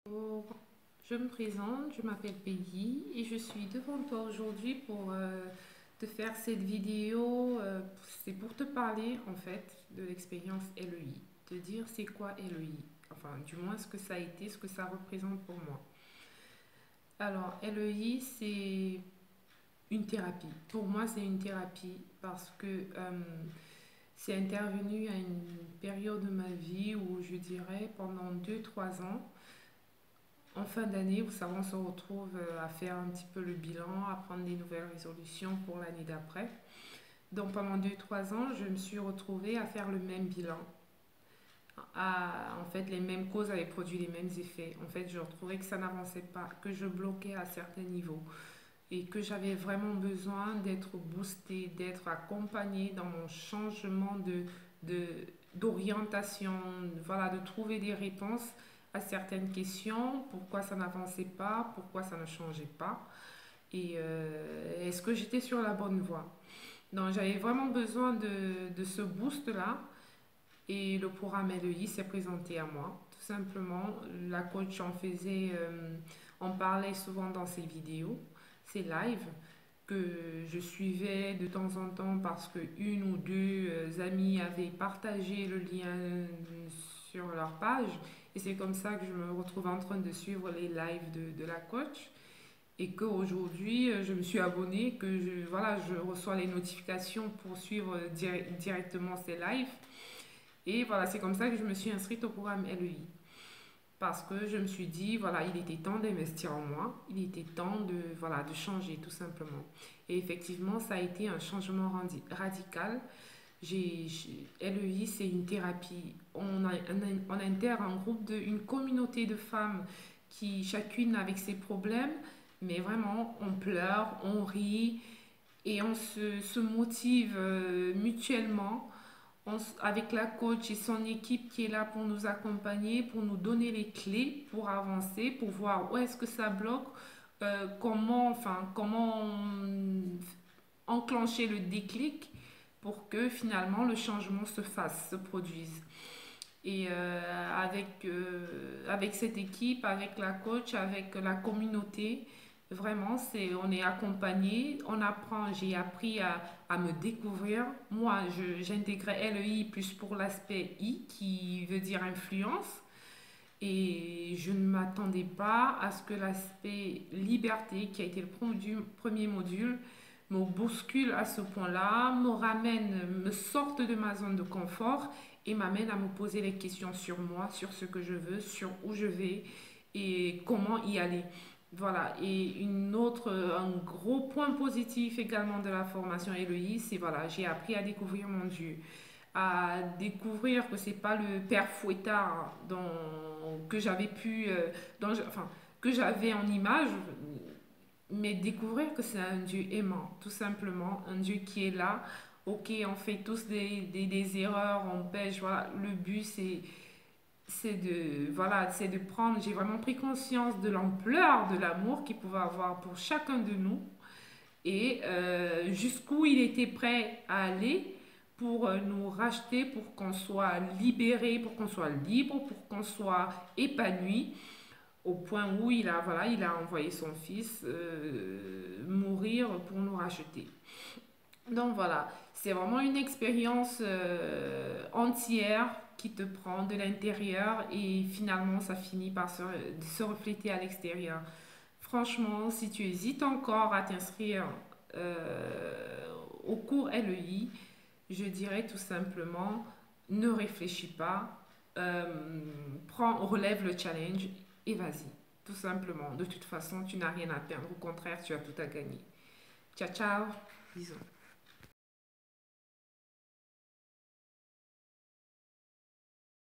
Bonjour, je me présente, je m'appelle Peggy et je suis devant toi aujourd'hui pour te faire cette vidéo. C'est pour te parler en fait de l'expérience LEI, te dire c'est quoi LEI, enfin du moins ce que ça a été, ce que ça représente pour moi. Alors LEI c'est une thérapie. Pour moi c'est une thérapie parce que c'est intervenu à une période de ma vie où je dirais pendant 2 3 ans. En fin d'année, vous savez, on se retrouve à faire un petit peu le bilan, à prendre des nouvelles résolutions pour l'année d'après. Donc pendant 2 3 ans, je me suis retrouvée à faire le même bilan. En fait, les mêmes causes avaient produit les mêmes effets. En fait, je retrouvais que ça n'avançait pas, que je bloquais à certains niveaux et que j'avais vraiment besoin d'être boostée, d'être accompagnée dans mon changement de, d'orientation, voilà, de trouver des réponses à certaines questions, pourquoi ça n'avançait pas, pourquoi ça ne changeait pas, et est-ce que j'étais sur la bonne voie. Donc j'avais vraiment besoin de ce boost-là, et le programme LEI s'est présenté à moi. Tout simplement, la coach en parlait souvent dans ses vidéos, ses lives, que je suivais de temps en temps parce que une ou deux amis avaient partagé le lien sur leur page. Et c'est comme ça que je me retrouve en train de suivre les lives de la coach. Et qu'aujourd'hui, je me suis abonnée, voilà, je reçois les notifications pour suivre directement ces lives. Et voilà, c'est comme ça que je me suis inscrite au programme LEI. Parce que je me suis dit, voilà, il était temps d'investir en moi, il était temps voilà, de changer tout simplement. Et effectivement, ça a été un changement radical. LEI, c'est une thérapie. On intègre un groupe, une communauté de femmes qui, chacune avec ses problèmes, mais vraiment, on pleure, on rit et on se motive mutuellement avec la coach et son équipe qui est là pour nous accompagner, pour nous donner les clés pour avancer, pour voir où est-ce que ça bloque, comment enclencher le déclic pour que finalement le changement se fasse, se produise. Et avec cette équipe, avec la coach, avec la communauté, vraiment, on est accompagné, on apprend, j'ai appris à me découvrir. Moi, j'intégrais LEI plus pour l'aspect I, qui veut dire influence. Et je ne m'attendais pas à ce que l'aspect liberté, qui a été le premier module, me bouscule à ce point-là, me sorte de ma zone de confort et m'amène à me poser les questions sur moi, sur ce que je veux, sur où je vais et comment y aller. Voilà, et un gros point positif également de la formation LEI, c'est voilà, j'ai appris à découvrir mon Dieu, à découvrir que c'est pas le père fouettard que j'avais que j'avais en image, mais découvrir que c'est un Dieu aimant, tout simplement, un Dieu qui est là. Ok, on fait tous des erreurs, on pêche, voilà. Le but, c'est de prendre, j'ai vraiment pris conscience de l'ampleur de l'amour qu'il pouvait avoir pour chacun de nous et jusqu'où il était prêt à aller pour nous racheter, pour qu'on soit libéré, pour qu'on soit libre, pour qu'on soit épanoui au point où il a envoyé son fils mourir pour nous racheter. Donc voilà, c'est vraiment une expérience entière qui te prend de l'intérieur et finalement ça finit par se refléter à l'extérieur. Franchement, si tu hésites encore à t'inscrire au cours LEI, je dirais tout simplement, ne réfléchis pas, relève le challenge et vas-y. Tout simplement. De toute façon, tu n'as rien à perdre. Au contraire, tu as tout à gagner. Ciao, ciao. Bisous.